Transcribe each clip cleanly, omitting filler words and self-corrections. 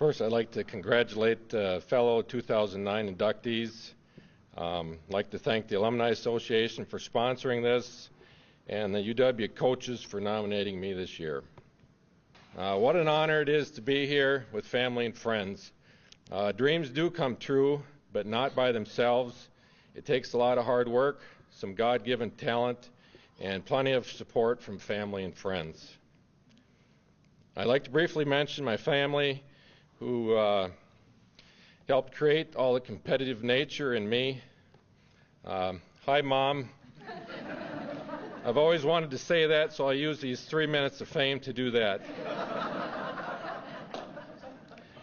First, I'd like to congratulate fellow 2009 inductees. I'd like to thank the Alumni Association for sponsoring this and the UW coaches for nominating me this year. What an honor it is to be here with family and friends. Dreams do come true, but not by themselves. It takes a lot of hard work, some God-given talent, and plenty of support from family and friends. I'd like to briefly mention my family, who helped create all the competitive nature in me. Hi, Mom. I've always wanted to say that, so I'll use these 3 minutes of fame to do that.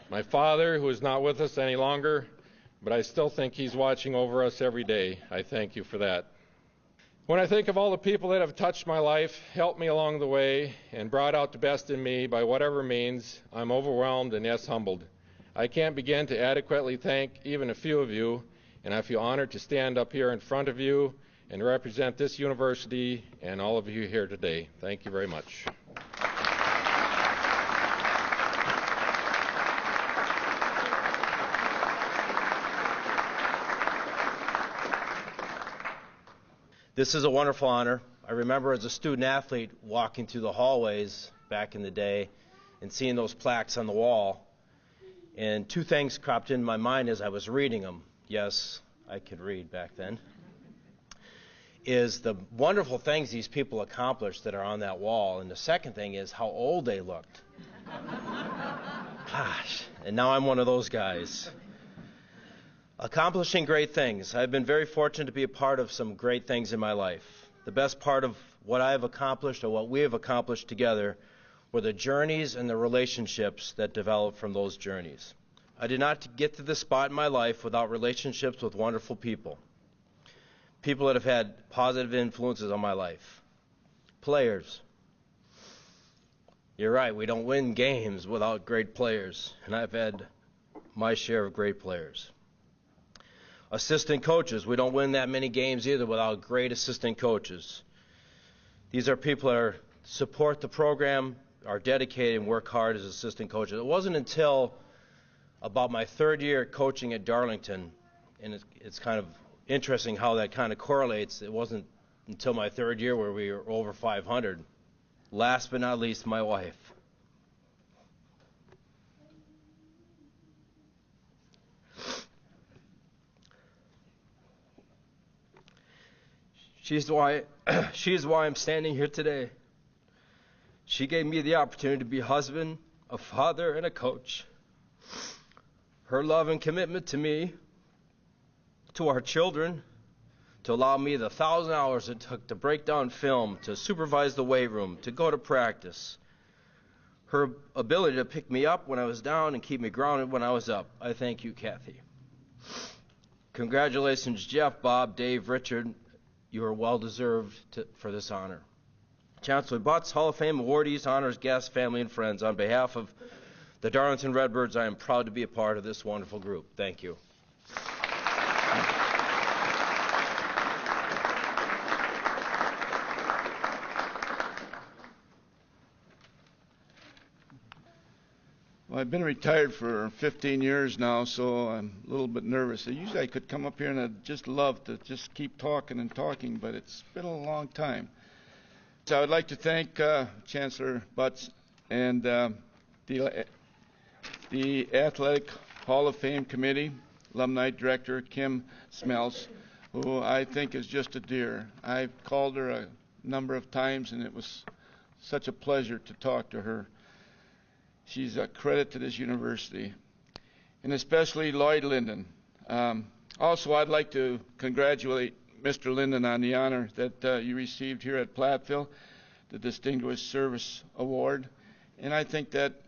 My father, who is not with us any longer, but I still think he's watching over us every day. I thank you for that. When I think of all the people that have touched my life, helped me along the way, and brought out the best in me by whatever means, I'm overwhelmed and yes, humbled. I can't begin to adequately thank even a few of you, and I feel honored to stand up here in front of you and represent this university and all of you here today. Thank you very much. This is a wonderful honor. I remember as a student athlete walking through the hallways back in the day and seeing those plaques on the wall. And two things cropped into my mind as I was reading them. Yes, I could read back then. Is the wonderful things these people accomplished that are on that wall. And the second thing is how old they looked. Gosh, and now I'm one of those guys. Accomplishing great things. I've been very fortunate to be a part of some great things in my life. The best part of what I have accomplished or what we have accomplished together were the journeys and the relationships that developed from those journeys. I did not get to this spot in my life without relationships with wonderful people. People that have had positive influences on my life. Players. You're right, we don't win games without great players, and I've had my share of great players. Assistant coaches. We don't win that many games either without great assistant coaches. These are people that support the program, are dedicated, and work hard as assistant coaches. It wasn't until about my third year coaching at Darlington, and it's kind of interesting how that kind of correlates. It wasn't until my third year where we were over 500. Last but not least, my wife. She's why I'm standing here today. She gave me the opportunity to be a husband, a father, and a coach. Her love and commitment to me, to our children, to allow me the 1,000 hours it took to break down film, to supervise the weight room, to go to practice. Her ability to pick me up when I was down and keep me grounded when I was up. I thank you, Kathy. Congratulations, Jeff, Bob, Dave, Richard. You are well-deserved for this honor. Chancellor Butts, Hall of Fame awardees, honors, guests, family, and friends, on behalf of the Darlington Redbirds, I am proud to be a part of this wonderful group. Thank you. Well, I've been retired for 15 years now, so I'm a little bit nervous. Usually I could come up here and I'd just love to just keep talking and talking, but it's been a long time. So I would like to thank Chancellor Butts and the Athletic Hall of Fame Committee, Alumni Director Kim Smells, who I think is just a dear. I've called her a number of times, and it was such a pleasure to talk to her. She's a credit to this university, and especially Lloyd Linden. Also, I'd like to congratulate Mr. Linden on the honor that you received here at Platteville, the Distinguished Service Award, and I think that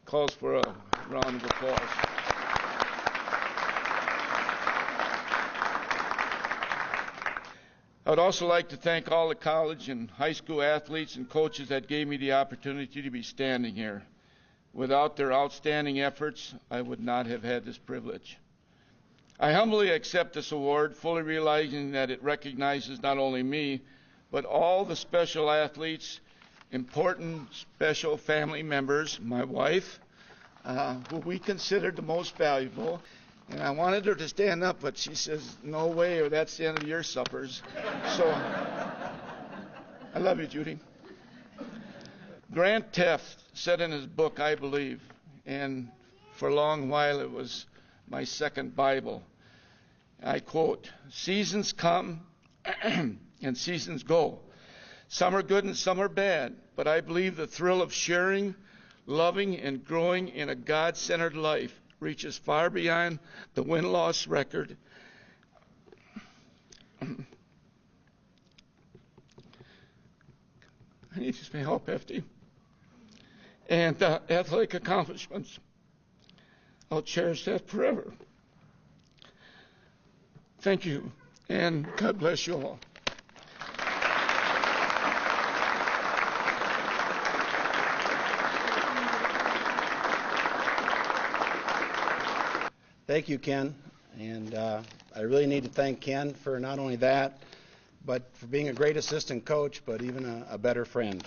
calls for a round of applause. I would also like to thank all the college and high school athletes and coaches that gave me the opportunity to be standing here. Without their outstanding efforts, I would not have had this privilege. I humbly accept this award, fully realizing that it recognizes not only me, but all the special athletes, important special family members, my wife, who we considered the most valuable. And I wanted her to stand up, but she says, no way, or that's the end of your suppers. So, I love you, Judy. Grant Teff said in his book, I Believe, and for a long while it was my second Bible. I quote, seasons come and seasons go. Some are good and some are bad, but I believe the thrill of sharing, loving, and growing in a God-centered life reaches far beyond the win-loss record. I need some help, Hefty. And athletic accomplishments. I'll cherish that forever. Thank you, and God bless you all. Thank you, Ken. And I really need to thank Ken for not only that, but for being a great assistant coach, but even a better friend.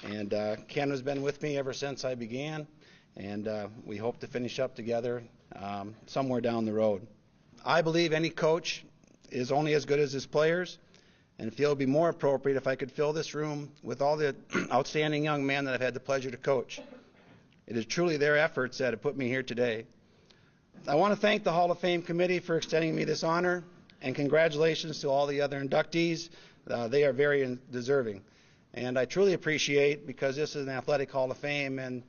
And Ken has been with me ever since I began, and we hope to finish up together somewhere down the road. I believe any coach is only as good as his players, and feel it would be more appropriate if I could fill this room with all the outstanding young men that I've had the pleasure to coach. It is truly their efforts that have put me here today. I want to thank the Hall of Fame committee for extending me this honor, and congratulations to all the other inductees. They are very deserving. And I truly appreciate, because this is an athletic Hall of Fame, and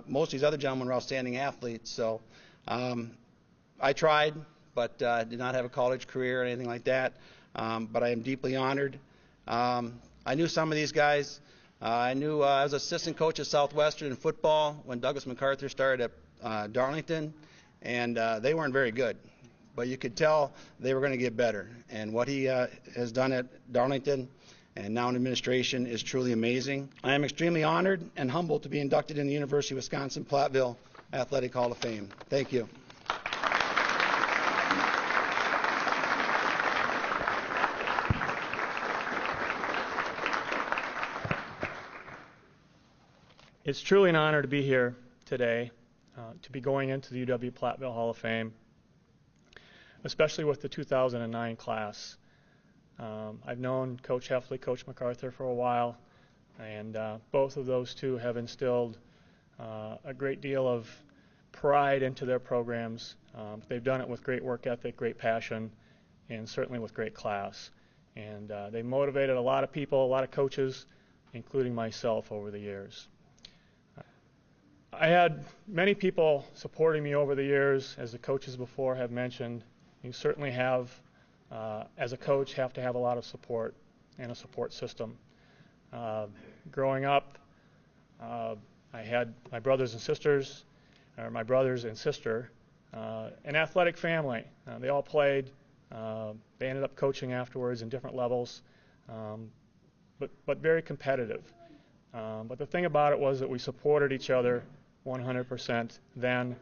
most of these other gentlemen are outstanding athletes. So I tried, but did not have a college career or anything like that. But I am deeply honored. I knew some of these guys. I was assistant coach at Southwestern in football when Douglas MacArthur started at Darlington. And they weren't very good, but you could tell they were going to get better. And what he has done at Darlington and now in administration is truly amazing. I am extremely honored and humbled to be inducted in the University of Wisconsin-Platteville Athletic Hall of Fame. Thank you. It's truly an honor to be here today. To be going into the UW-Platteville Hall of Fame, especially with the 2009 class. I've known Coach Heffley, Coach MacArthur for a while, and both of those two have instilled a great deal of pride into their programs. They've done it with great work ethic, great passion, and certainly with great class. And they motivated a lot of people, a lot of coaches, including myself over the years. I had many people supporting me over the years, as the coaches before have mentioned. You certainly have, as a coach, have to have a lot of support and a support system. Growing up, I had my brothers and sisters, or my brothers and sister, an athletic family. They all played. They ended up coaching afterwards in different levels, but very competitive. But the thing about it was that we supported each other 100% then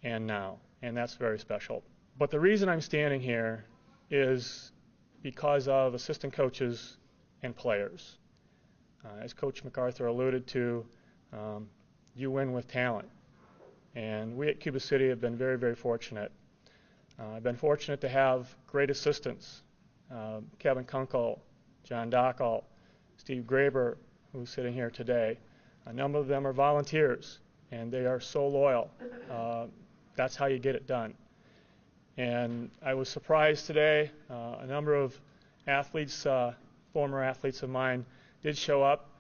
and now, and that's very special. But the reason I'm standing here is because of assistant coaches and players. As Coach MacArthur alluded to, you win with talent, and we at Cuba City have been very, very fortunate. I've been fortunate to have great assistants, Kevin Kunkel, John Dockel, Steve Graber, who's sitting here today. A number of them are volunteers, and they are so loyal. That's how you get it done. And I was surprised today. A number of athletes, former athletes of mine, did show up.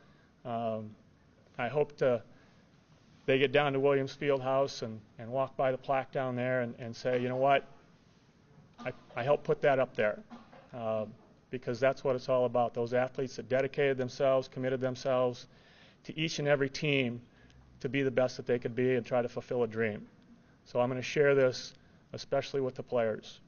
I hope they get down to Williams Fieldhouse and walk by the plaque down there and say, you know what, I helped put that up there. Because that's what it's all about. Those athletes that dedicated themselves, committed themselves to each and every team to be the best that they could be and try to fulfill a dream. So I'm going to share this, especially with the players.